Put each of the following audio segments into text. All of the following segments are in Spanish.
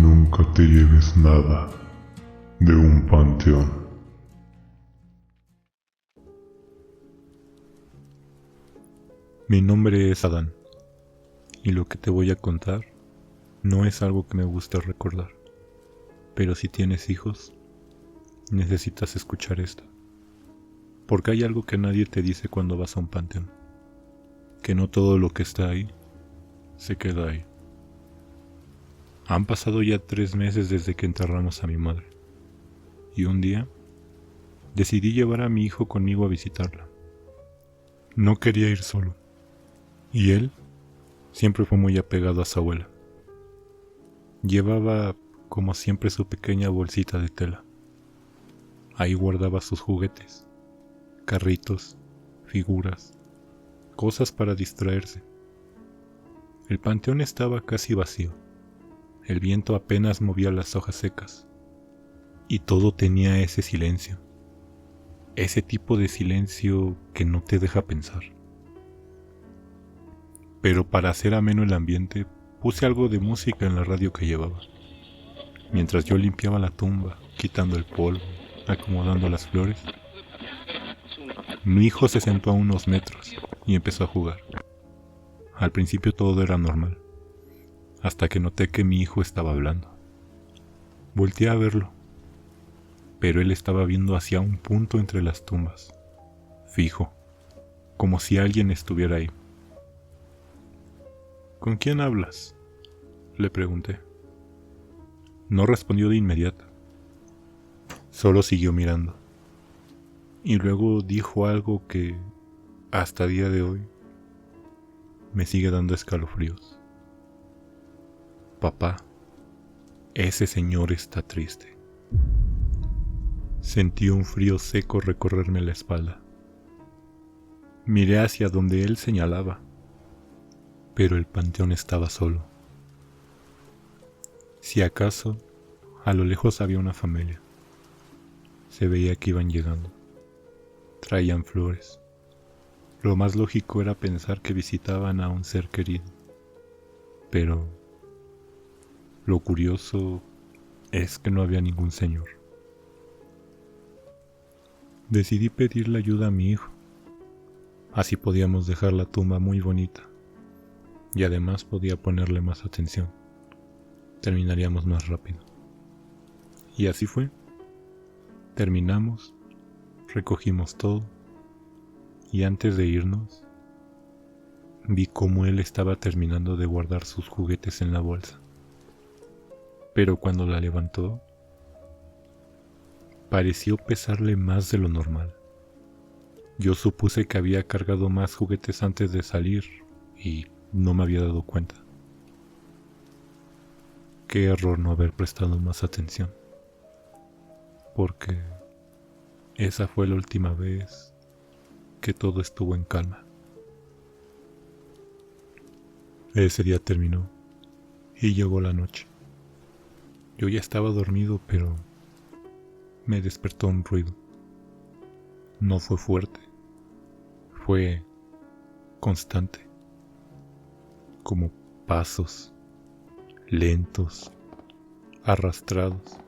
Nunca te lleves nada de un panteón. Mi nombre es Adán, y lo que te voy a contar no es algo que me guste recordar, pero si tienes hijos, necesitas escuchar esto, porque hay algo que nadie te dice cuando vas a un panteón, que no todo lo que está ahí se queda ahí. Han pasado ya 3 meses desde que enterramos a mi madre, y un día decidí llevar a mi hijo conmigo a visitarla. No quería ir solo, y él siempre fue muy apegado a su abuela. Llevaba, como siempre, su pequeña bolsita de tela. Ahí guardaba sus juguetes, carritos, figuras, cosas para distraerse. El panteón estaba casi vacío. El viento apenas movía las hojas secas. Y todo tenía ese silencio. Ese tipo de silencio que no te deja pensar. Pero para hacer ameno el ambiente, puse algo de música en la radio que llevaba. Mientras yo limpiaba la tumba, quitando el polvo, acomodando las flores, mi hijo se sentó a unos metros y empezó a jugar. Al principio todo era normal, hasta que noté que mi hijo estaba hablando. Volteé a verlo, pero él estaba viendo hacia un punto entre las tumbas, fijo, como si alguien estuviera ahí. ¿Con quién hablas?, le pregunté. No respondió de inmediato, solo siguió mirando, y luego dijo algo que, hasta día de hoy, me sigue dando escalofríos. Papá, ese señor está triste. Sentí un frío seco recorrerme la espalda. Miré hacia donde él señalaba, pero el panteón estaba solo. Si acaso, a lo lejos había una familia. Se veía que iban llegando. Traían flores. Lo más lógico era pensar que visitaban a un ser querido. Pero lo curioso es que no había ningún señor. Decidí pedirle ayuda a mi hijo. Así podíamos dejar la tumba muy bonita. Y además podía ponerle más atención. Terminaríamos más rápido. Y así fue. Terminamos, recogimos todo, y antes de irnos, vi cómo él estaba terminando de guardar sus juguetes en la bolsa. Pero cuando la levantó, pareció pesarle más de lo normal. Yo supuse que había cargado más juguetes antes de salir y no me había dado cuenta. Qué error no haber prestado más atención, porque esa fue la última vez que todo estuvo en calma. Ese día terminó y llegó la noche. Yo ya estaba dormido, pero me despertó un ruido. No fue fuerte, fue constante, como pasos lentos, arrastrados.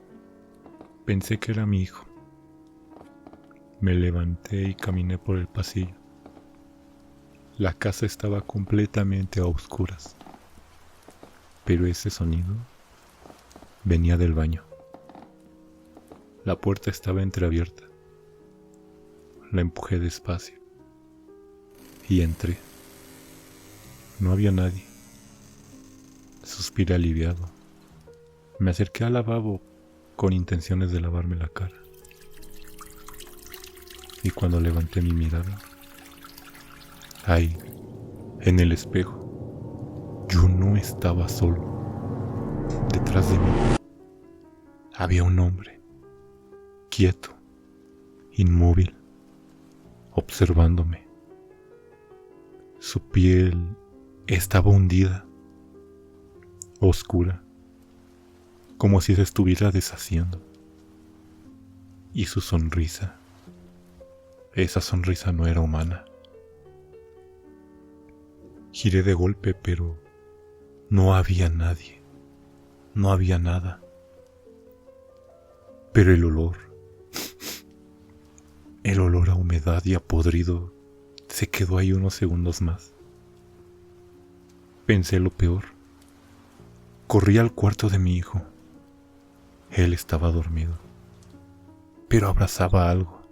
Pensé que era mi hijo. Me levanté y caminé por el pasillo. La casa estaba completamente a oscuras, pero ese sonido venía del baño. La puerta estaba entreabierta. La empujé despacio y entré. No había nadie. Suspiré aliviado. Me acerqué al lavabo con intenciones de lavarme la cara. Y cuando levanté mi mirada, ahí, en el espejo, yo no estaba solo. Detrás de mí había un hombre, quieto, inmóvil, observándome. Su piel estaba hundida, oscura, como si se estuviera deshaciendo. Y su sonrisa, esa sonrisa no era humana. Giré de golpe, pero no había nadie. No había nada. Pero el olor a humedad y a podrido se quedó ahí unos segundos más. Pensé lo peor. Corrí al cuarto de mi hijo. Él estaba dormido, pero abrazaba algo.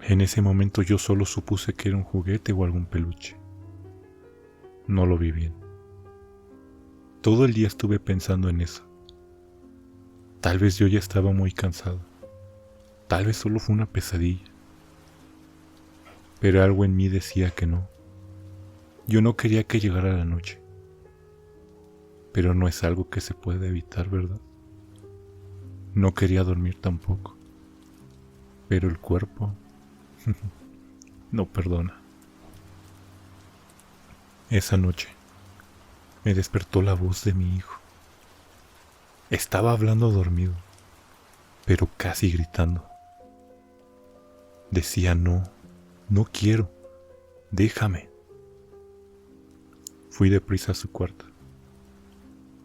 En ese momento yo solo supuse que era un juguete o algún peluche. No lo vi bien. Todo el día estuve pensando en eso. Tal vez yo ya estaba muy cansado. Tal vez solo fue una pesadilla. Pero algo en mí decía que no. Yo no quería que llegara la noche. Pero no es algo que se pueda evitar, ¿verdad? No quería dormir tampoco. Pero el cuerpo no perdona. Esa noche me despertó la voz de mi hijo. Estaba hablando dormido, pero casi gritando. Decía no, no quiero, déjame. Fui deprisa a su cuarto.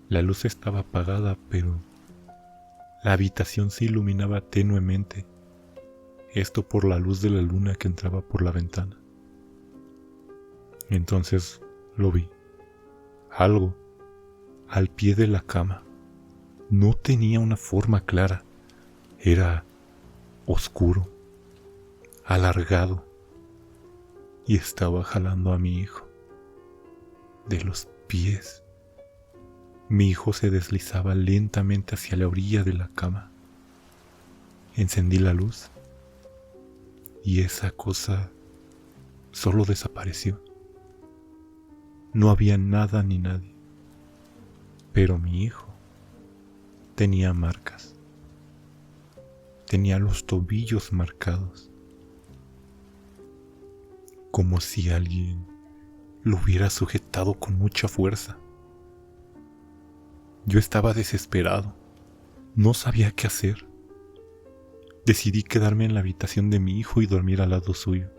La luz estaba apagada, pero la habitación se iluminaba tenuemente, esto por la luz de la luna que entraba por la ventana. Entonces lo vi. Algo al pie de la cama. No tenía una forma clara. Era oscuro, alargado, y estaba jalando a mi hijo de los pies. Mi hijo se deslizaba lentamente hacia la orilla de la cama. Encendí la luz y esa cosa solo desapareció. No había nada ni nadie, pero mi hijo tenía marcas. Tenía los tobillos marcados, como si alguien lo hubiera sujetado con mucha fuerza. Yo estaba desesperado, no sabía qué hacer. Decidí quedarme en la habitación de mi hijo y dormir al lado suyo.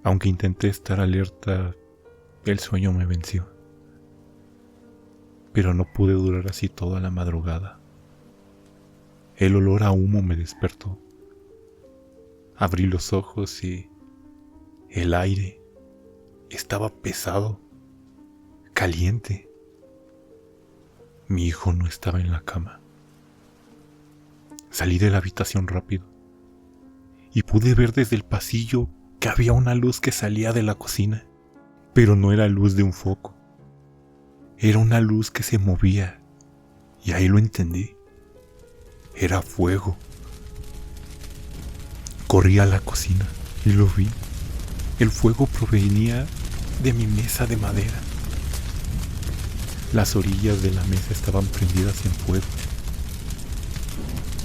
Aunque intenté estar alerta, el sueño me venció. Pero no pude durar así toda la madrugada. El olor a humo me despertó. Abrí los ojos y el aire estaba pesado, caliente. Mi hijo no estaba en la cama. Salí de la habitación rápido y pude ver desde el pasillo que había una luz que salía de la cocina, pero no era luz de un foco. Era una luz que se movía y ahí lo entendí. Era fuego. Corrí a la cocina y lo vi. El fuego provenía de mi mesa de madera. Las orillas de la mesa estaban prendidas en fuego.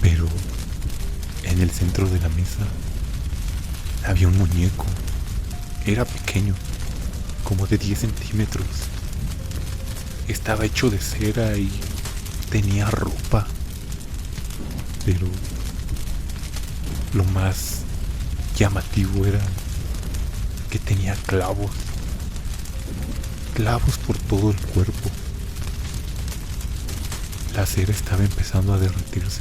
Pero en el centro de la mesa había un muñeco. Era pequeño, como de 10 centímetros. Estaba hecho de cera y tenía ropa. Pero lo más llamativo era que tenía clavos. Clavos por todo el cuerpo. La cera estaba empezando a derretirse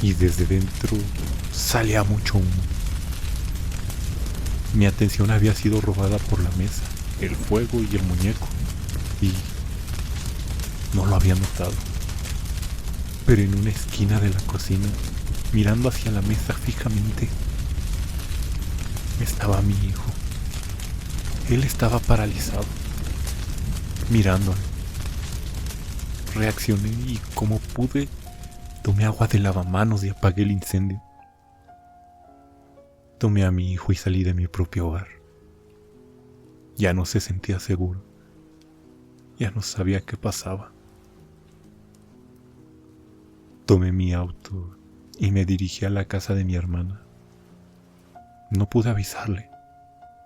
y desde dentro salía mucho humo. Mi atención había sido robada por la mesa, el fuego y el muñeco, y no lo había notado. Pero en una esquina de la cocina, mirando hacia la mesa fijamente, estaba mi hijo. Él estaba paralizado, mirándome. Reaccioné y como pude, tomé agua de lavamanos y apagué el incendio. Tomé a mi hijo y salí de mi propio hogar. Ya no se sentía seguro. Ya no sabía qué pasaba. Tomé mi auto y me dirigí a la casa de mi hermana. No pude avisarle.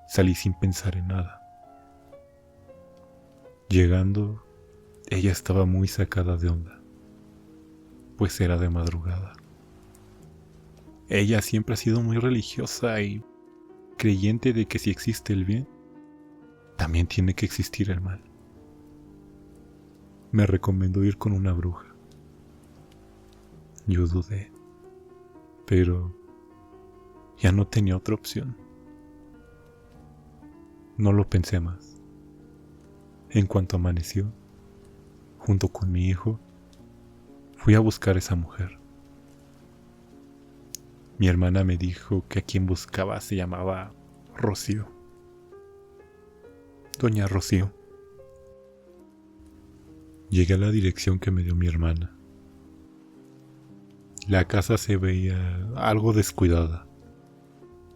Salí sin pensar en nada. Llegando, ella estaba muy sacada de onda, pues era de madrugada. Ella siempre ha sido muy religiosa y creyente de que si existe el bien, también tiene que existir el mal. me recomendó ir con una bruja. Yo dudé, pero ya no tenía otra opción. No lo pensé más. En cuanto amaneció, junto con mi hijo, fui a buscar a esa mujer. Mi hermana me dijo que a quien buscaba se llamaba Rocío. Doña Rocío. Llegué a la dirección que me dio mi hermana. La casa se veía algo descuidada,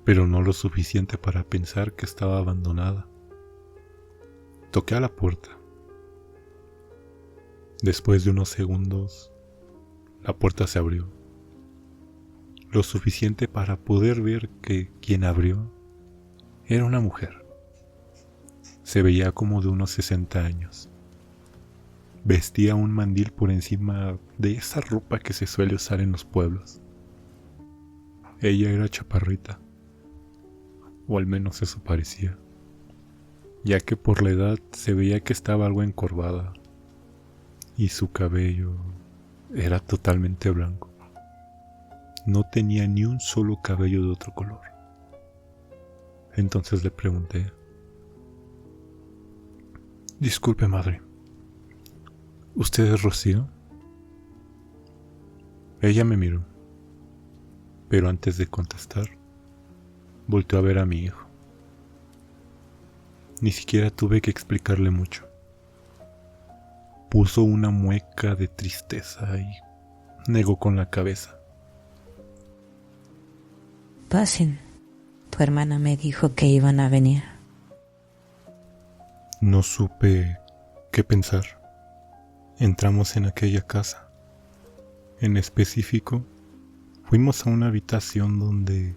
pero no lo suficiente para pensar que estaba abandonada. Toqué a la puerta. Después de unos segundos, la puerta se abrió. Lo suficiente para poder ver que quien abrió era una mujer. Se veía como de unos 60 años. Vestía un mandil por encima de esa ropa que se suele usar en los pueblos. Ella era chaparrita, o al menos eso parecía, ya que por la edad se veía que estaba algo encorvada y su cabello era totalmente blanco. No tenía ni un solo cabello de otro color. Entonces le pregunté: disculpe, madre, ¿usted es Rocío? Ella me miró, pero antes de contestar, volteó a ver a mi hijo. Ni siquiera tuve que explicarle mucho. Puso una mueca de tristeza y negó con la cabeza. Pasen. Tu hermana me dijo que iban a venir. No supe qué pensar. Entramos en aquella casa. En específico, fuimos a una habitación donde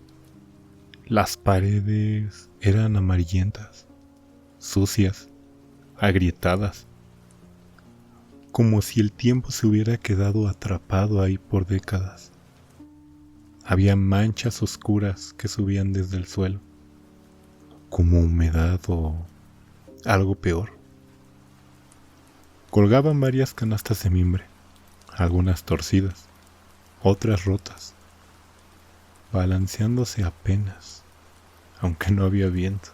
las paredes eran amarillentas, sucias, agrietadas, como si el tiempo se hubiera quedado atrapado ahí por décadas. Había manchas oscuras que subían desde el suelo, como humedad o algo peor. Colgaban varias canastas de mimbre, algunas torcidas, otras rotas, balanceándose apenas, aunque no había viento.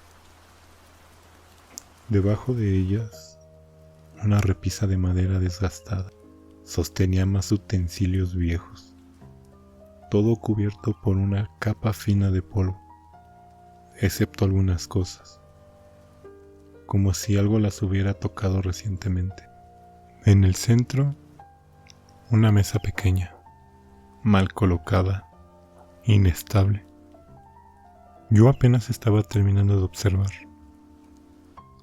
Debajo de ellas, una repisa de madera desgastada sostenía más utensilios viejos, todo cubierto por una capa fina de polvo, excepto algunas cosas, como si algo las hubiera tocado recientemente. En el centro, una mesa pequeña, mal colocada, inestable. Yo apenas estaba terminando de observar,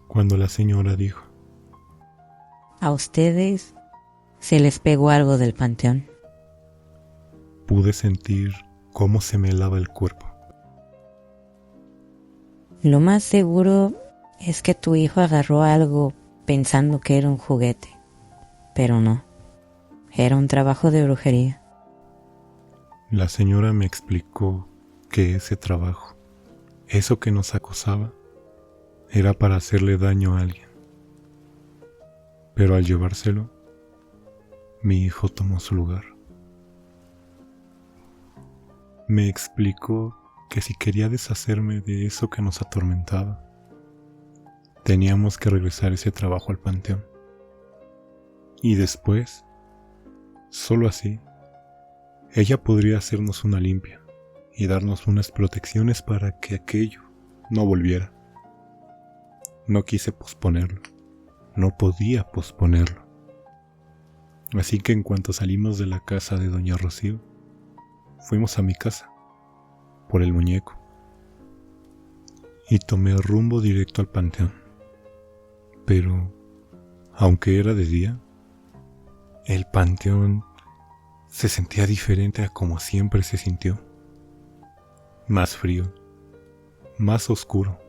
cuando la señora dijo: ¿A ustedes se les pegó algo del panteón? Pude sentir cómo se me helaba el cuerpo. Lo más seguro es que tu hijo agarró algo pensando que era un juguete, pero no, era un trabajo de brujería. La señora me explicó que ese trabajo, eso que nos acosaba, era para hacerle daño a alguien. Pero al llevárselo, mi hijo tomó su lugar. Me explicó que si quería deshacerme de eso que nos atormentaba, teníamos que regresar ese trabajo al panteón. Y después, solo así, ella podría hacernos una limpia y darnos unas protecciones para que aquello no volviera. No quise posponerlo, no podía posponerlo. Así que en cuanto salimos de la casa de doña Rocío, fuimos a mi casa, por el muñeco, y tomé rumbo directo al panteón. Pero, aunque era de día, el panteón se sentía diferente a como siempre se sintió. Más frío, más oscuro.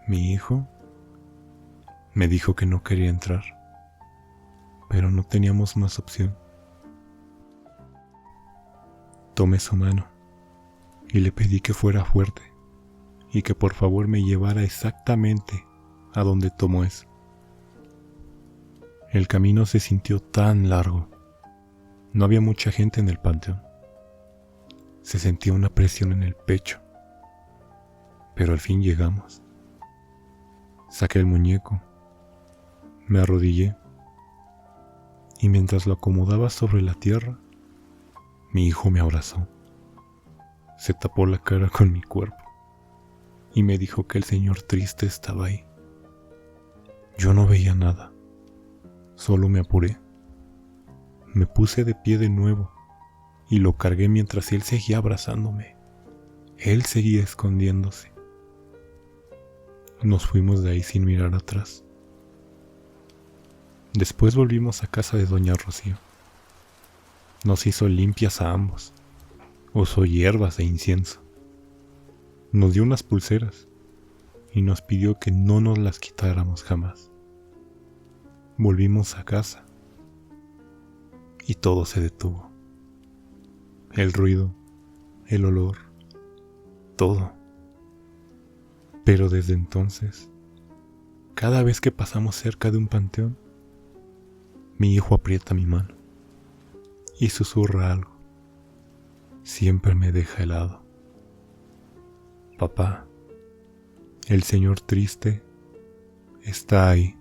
Mi hijo me dijo que no quería entrar, pero no teníamos más opción. Tomé su mano y le pedí que fuera fuerte y que por favor me llevara exactamente a donde tomó eso. El camino se sintió tan largo. No había mucha gente en el panteón. Se sentía una presión en el pecho. Pero al fin llegamos. Saqué el muñeco. Me arrodillé. Y mientras lo acomodaba sobre la tierra, mi hijo me abrazó. Se tapó la cara con mi cuerpo y me dijo que el señor triste estaba ahí. Yo no veía nada. Solo me apuré. Me puse de pie de nuevo y lo cargué mientras él seguía abrazándome. Él seguía escondiéndose. Nos fuimos de ahí sin mirar atrás. Después volvimos a casa de doña Rocío. Nos hizo limpias a ambos. Usó hierbas e incienso. Nos dio unas pulseras y nos pidió que no nos las quitáramos jamás. Volvimos a casa y todo se detuvo. El ruido, el olor, todo. Pero desde entonces, cada vez que pasamos cerca de un panteón, mi hijo aprieta mi mano y susurra algo. Siempre me deja helado. Papá, el señor triste está ahí.